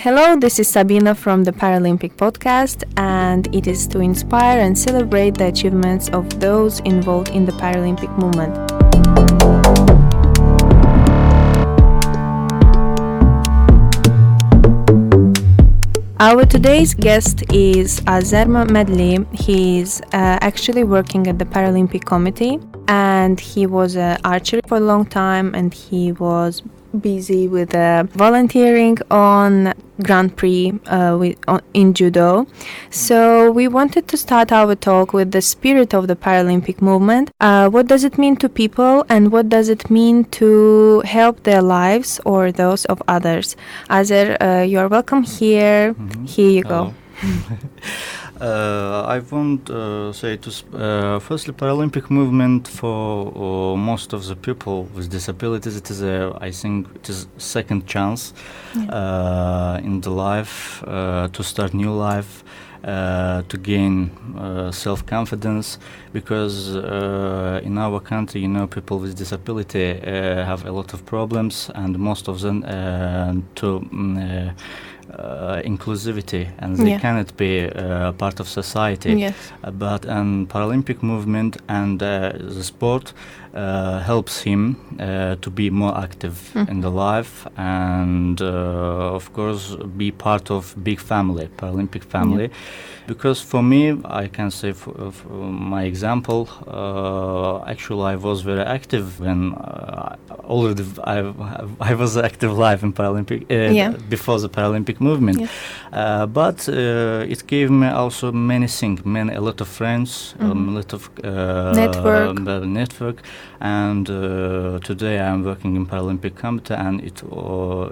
Hello, this is Sabina from the Paralympic Podcast, and it is to inspire and celebrate the achievements of those involved in the Paralympic movement. Our today's guest is Azer Mammadli. He is actually working at the Paralympic Committee, and he was an archery for a long time, and he was busy with volunteering on Grand Prix in judo. So we wanted to start our talk with the spirit of the Paralympic movement. What does it mean to people, and what does it mean to help their lives or those of others? Azer, you're welcome here. Here you go. I want to say firstly, Paralympic movement for most of the people with disabilities, I think it is a second chance in the life to start new life, to gain self-confidence, because in our country, people with disability have a lot of problems, and most of them to inclusivity, and they cannot be part of society. Yes. But Paralympic movement and the sport helps him to be more active in the life, and of course be part of big family, Paralympic family. Because for me, I can say for my example, actually I was very active when already I was active live in Paralympic before the Paralympic movement. But it gave me also many things, a lot of friends, a lot of network, and today I am working in Paralympic Committee, and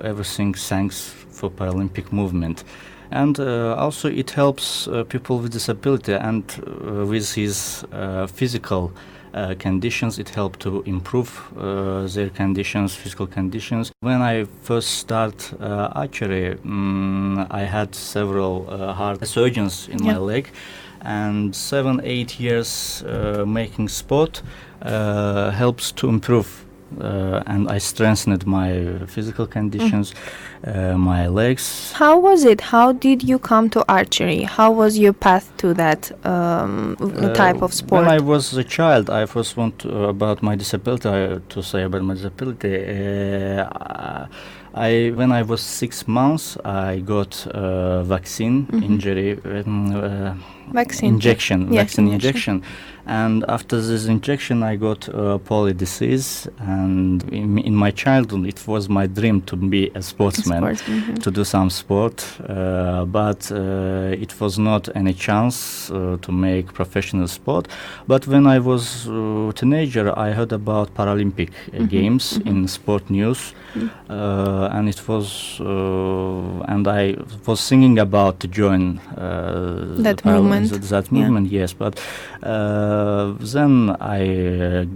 everything thanks for Paralympic movement. And also it helps people with disability, and with his physical conditions, it helped to improve their conditions, physical conditions. When I first start archery, I had several heart surgeons in my leg, and 7-8 years making sport helps to improve. And I strengthened my physical conditions, my legs. How was it? How did you come to archery? How was your path to that type of sport? When I was a child, I first want about my disability. To say about my disability, when I was 6 months, I got vaccine injury. Injection. And after this injection, I got polio disease. And in my childhood, it was my dream to be a sportsman, to do some sport. But it was not any chance to make professional sport. But when I was a teenager, I heard about Paralympic Games in sport news. And it was, and I was thinking about to join that movement. Yes. But then I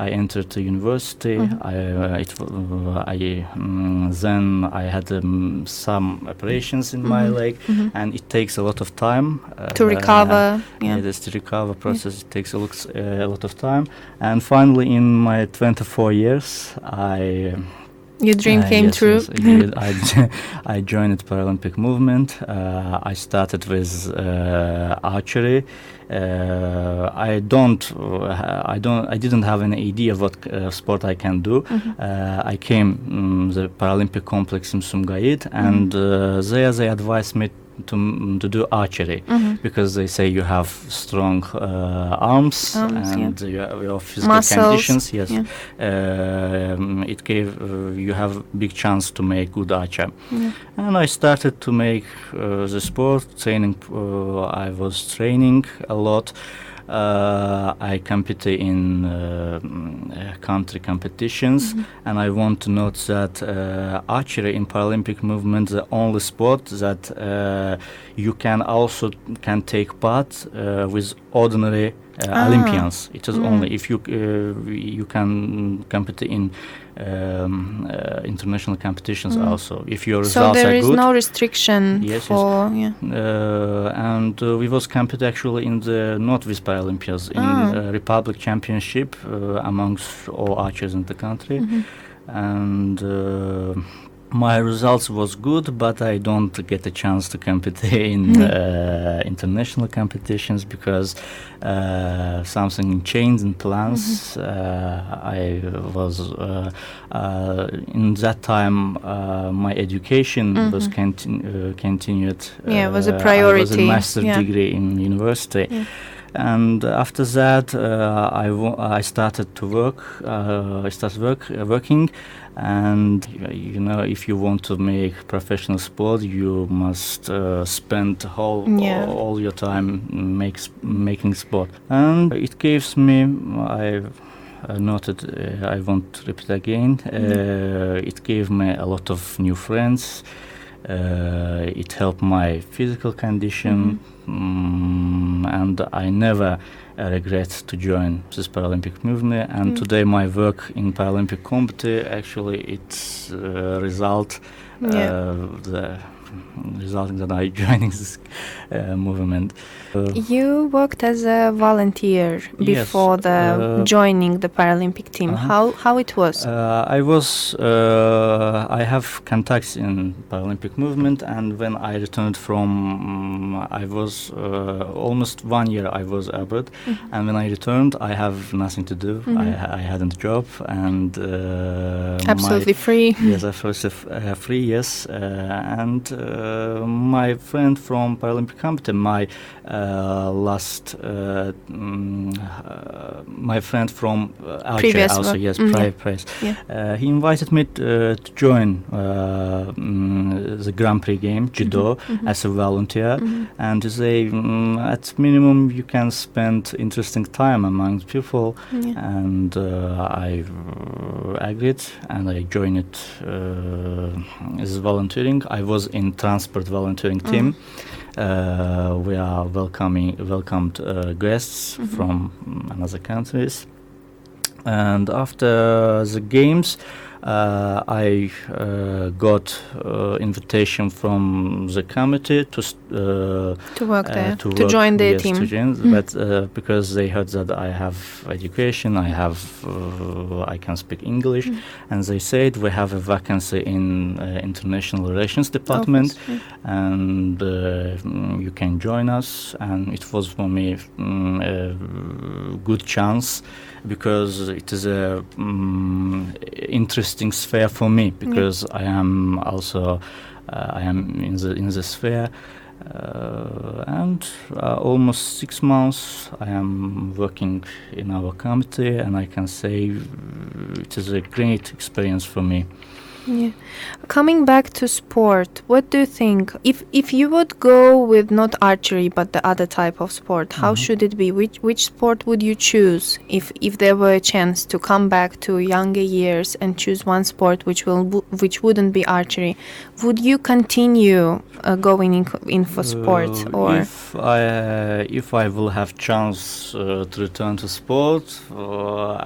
entered the university. Then I had some operations in my leg, and it takes a lot of time to recover. The recover process. It takes a lot of time, and finally, in my 24 years, your dream came true. Yes, I joined the Paralympic movement. I started with archery. I didn't have any idea what sport I can do. I came the Paralympic complex in Sumgayit, and there they advised me to do archery, because they say you have strong arms and your physical conditions. Yes, it gave you have big chance to make good archer. And I started to make the sport training. I was training a lot. I competed in country competitions, and I want to note that archery in Paralympic movement is the only sport that you can take part with ordinary Olympians. It is only if you can compete in international competitions also. If your results are good. So there is no restriction for. And we was compete actually in the not with Paralympians in Republic Championship amongst all archers in the country, and my results was good, but I don't get a chance to compete in international competitions because something changed in plans. I was in that time my education was continued. It was a priority. I was a master's degree in university. And after that, I started to work. I started working, and you know, if you want to make professional sport, you must spend all your time making sport. And it gives me, I noted, I won't repeat again. It gave me a lot of new friends. It helped my physical condition, and I never regret to join this Paralympic movement. And today my work in Paralympic Committee, actually it's resulting that I joining this movement. You worked as a volunteer before joining the Paralympic team. How it was? I have contacts in Paralympic movement, and when I returned from, I was almost 1 year I was abroad, and when I returned, I have nothing to do. I hadn't a job, and absolutely free. Yes, absolutely free. Yes, and my friend from Paralympic Committee, my friend from Archery, also prior. He invited me to join the Grand Prix game judo as a volunteer, and they at minimum you can spend interesting time among people, and I agreed and I joined it as volunteering. I was in transport volunteering team. We are welcomed guests from other countries, and after the games I got invitation from the committee to work there, to join their team. But because they heard that I have education, I can speak English, and they said we have a vacancy in international relations department, and you can join us. And it was for me a good chance, because it is a interesting sphere for me, because I am also in the sphere, and almost 6 months I am working in our committee, and I can say it is a great experience for me. Yeah. Coming back to sport, what do you think? If you would go with not archery but the other type of sport, how should it be? Which sport would you choose if there were a chance to come back to younger years and choose one sport which wouldn't be archery? Would you continue going in for sport, or if I will have chance to return to sport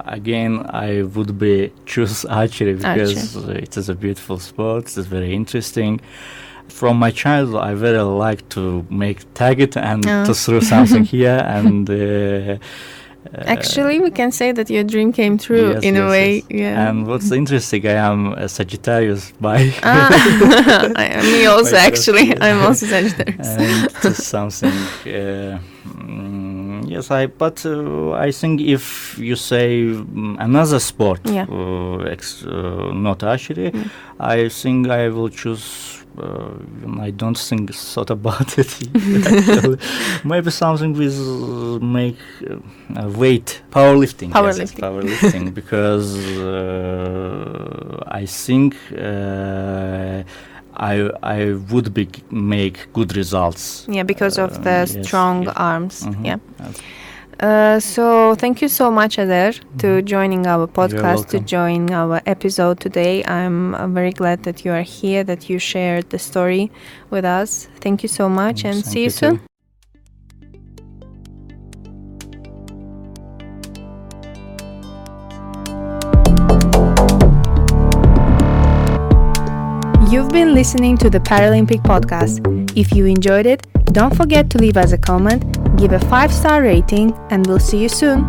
again, I would choose archery, because it is a beautiful sport. It's very interesting. From my childhood, I very like to make target and to throw something here, and actually we can say that your dream came true in a way. Yeah. And what's interesting, I am a Sagittarius by me also actually. I'm also Sagittarius. And it's something yes, I think if you say another sport, not archery, I think I will choose. I don't think thought about it. Actually. Maybe something with weight, powerlifting. Powerlifting, because I think I would make good results. Yeah, because of the strong arms. Yeah. So thank you so much, Azer, to joining our podcast, to join our episode today. I'm very glad that you are here, that you shared the story with us. Thank you so much, and see you soon. You've been listening to the Paralympic Podcast. If you enjoyed it, don't forget to leave us a comment, give a 5-star rating, and we'll see you soon.